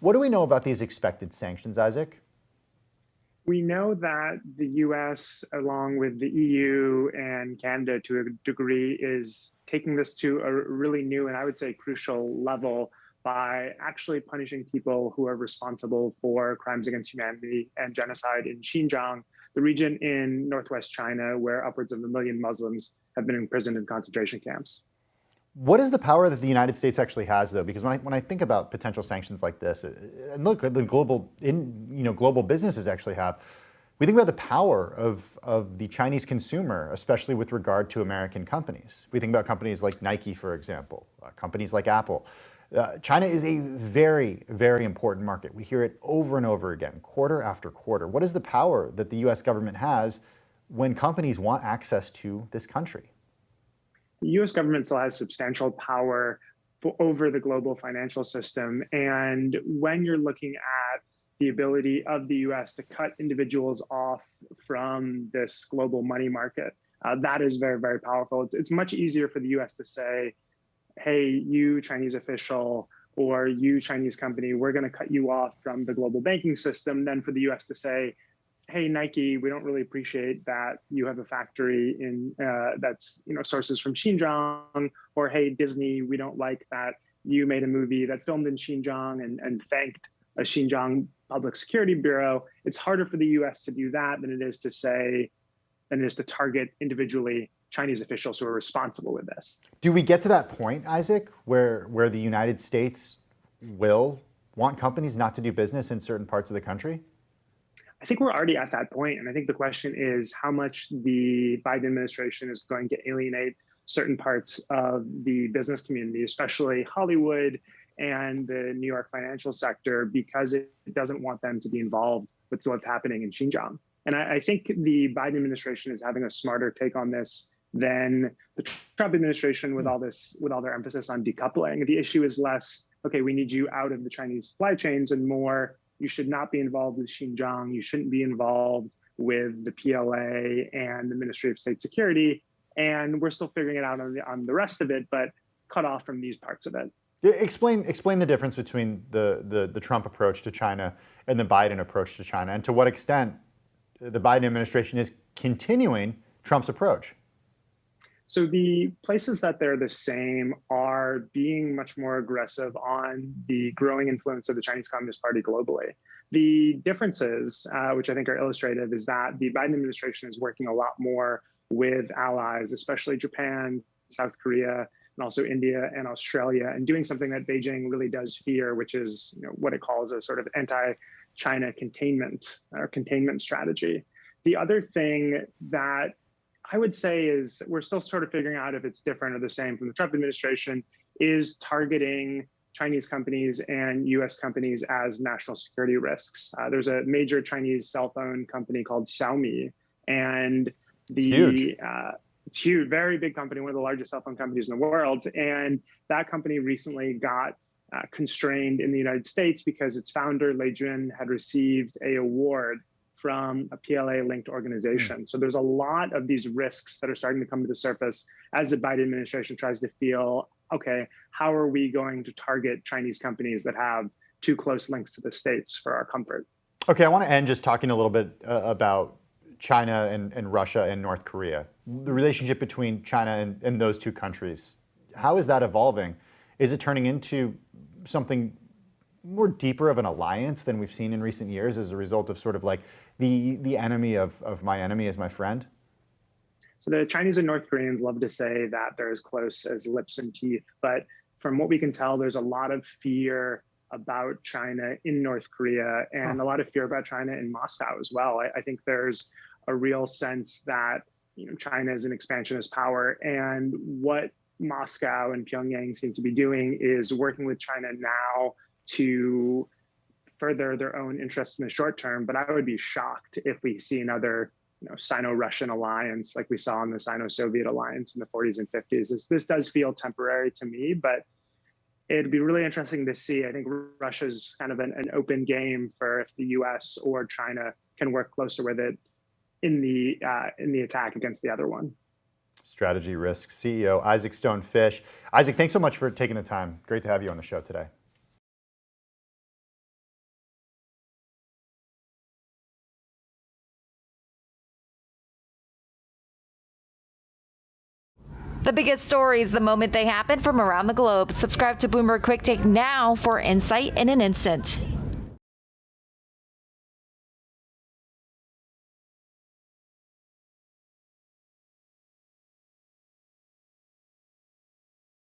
What do we know about these expected sanctions, Isaac? We know that the US, along with the EU and Canada to a degree, is taking this to a really new and I would say crucial level by actually punishing people who are responsible for crimes against humanity and genocide in Xinjiang, the region in northwest China where upwards of 1 million Muslims have been imprisoned in concentration camps. What is the power that the United States actually has, though? Because when I think about potential sanctions like this, and look, the global businesses actually have, we think about the power of the Chinese consumer, especially with regard to American companies. We think about companies like Nike, for example, companies like Apple. China is a very, very important market. We hear it over and over again, quarter after quarter. What is the power that the US government has when companies want access to this country? The US government still has substantial power over the global financial system. And when you're looking at the ability of the US to cut individuals off from this global money market, that is very, very powerful. It's much easier for the US to say, hey, you Chinese official or you Chinese company, we're going to cut you off from the global banking system than for the US to say, hey, Nike, we don't really appreciate that you have a factory in that's sources from Xinjiang, or hey, Disney, we don't like that you made a movie that filmed in Xinjiang and thanked a Xinjiang Public Security Bureau. It's harder for the US to do that than it is to target individually Chinese officials who are responsible with this. Do we get to that point, Isaac, where the United States will want companies not to do business in certain parts of the country? I think we're already at that point, and I think the question is how much the Biden administration is going to alienate certain parts of the business community, especially Hollywood and the New York financial sector, because it doesn't want them to be involved with what's happening in Xinjiang. And I think the Biden administration is having a smarter take on this than the Trump administration with all their emphasis on decoupling. The issue is less, okay, we need you out of the Chinese supply chains, and more, you should not be involved with Xinjiang. You shouldn't be involved with the PLA and the Ministry of State Security. And we're still figuring it out on the rest of it, but cut off from these parts of it. Explain the difference between the Trump approach to China and the Biden approach to China, and to what extent the Biden administration is continuing Trump's approach. So the places that they're the same are being much more aggressive on the growing influence of the Chinese Communist Party globally. The differences, which I think are illustrative, is that the Biden administration is working a lot more with allies, especially Japan, South Korea, and also India and Australia, and doing something that Beijing really does fear, which is what it calls a sort of anti-China containment strategy. The other thing that I would say is we're still sort of figuring out if it's different or the same from the Trump administration, is targeting Chinese companies and US companies as national security risks. There's a major Chinese cell phone company called Xiaomi, and it's huge, very big company, one of the largest cell phone companies in the world. And that company recently got constrained in the United States because its founder, Lei Jun, had received an award from a PLA-linked organization. So there's a lot of these risks that are starting to come to the surface as the Biden administration tries to feel, okay, how are we going to target Chinese companies that have too close links to the States for our comfort? Okay, I want to end just talking a little bit about China and Russia and North Korea. The relationship between China and those two countries, how is that evolving? Is it turning into something more deeper of an alliance than we've seen in recent years as a result of sort of like the enemy of my enemy is my friend? So the Chinese and North Koreans love to say that they're as close as lips and teeth, but from what we can tell, there's a lot of fear about China in North Korea and a lot of fear about China in Moscow as well. I think there's a real sense that China is an expansionist power, and what Moscow and Pyongyang seem to be doing is working with China now to further their own interests in the short term. But I would be shocked if we see another Sino-Russian alliance like we saw in the Sino-Soviet alliance in the 40s and 50s. This does feel temporary to me, but it'd be really interesting to see. I think Russia's kind of an open game for if the US or China can work closer with it in the attack against the other one. Strategy Risk CEO Isaac Stone-Fish. Isaac, thanks so much for taking the time. Great to have you on the show today. The biggest stories the moment they happen from around the globe. Subscribe to Bloomberg Quick Take now for insight in an instant.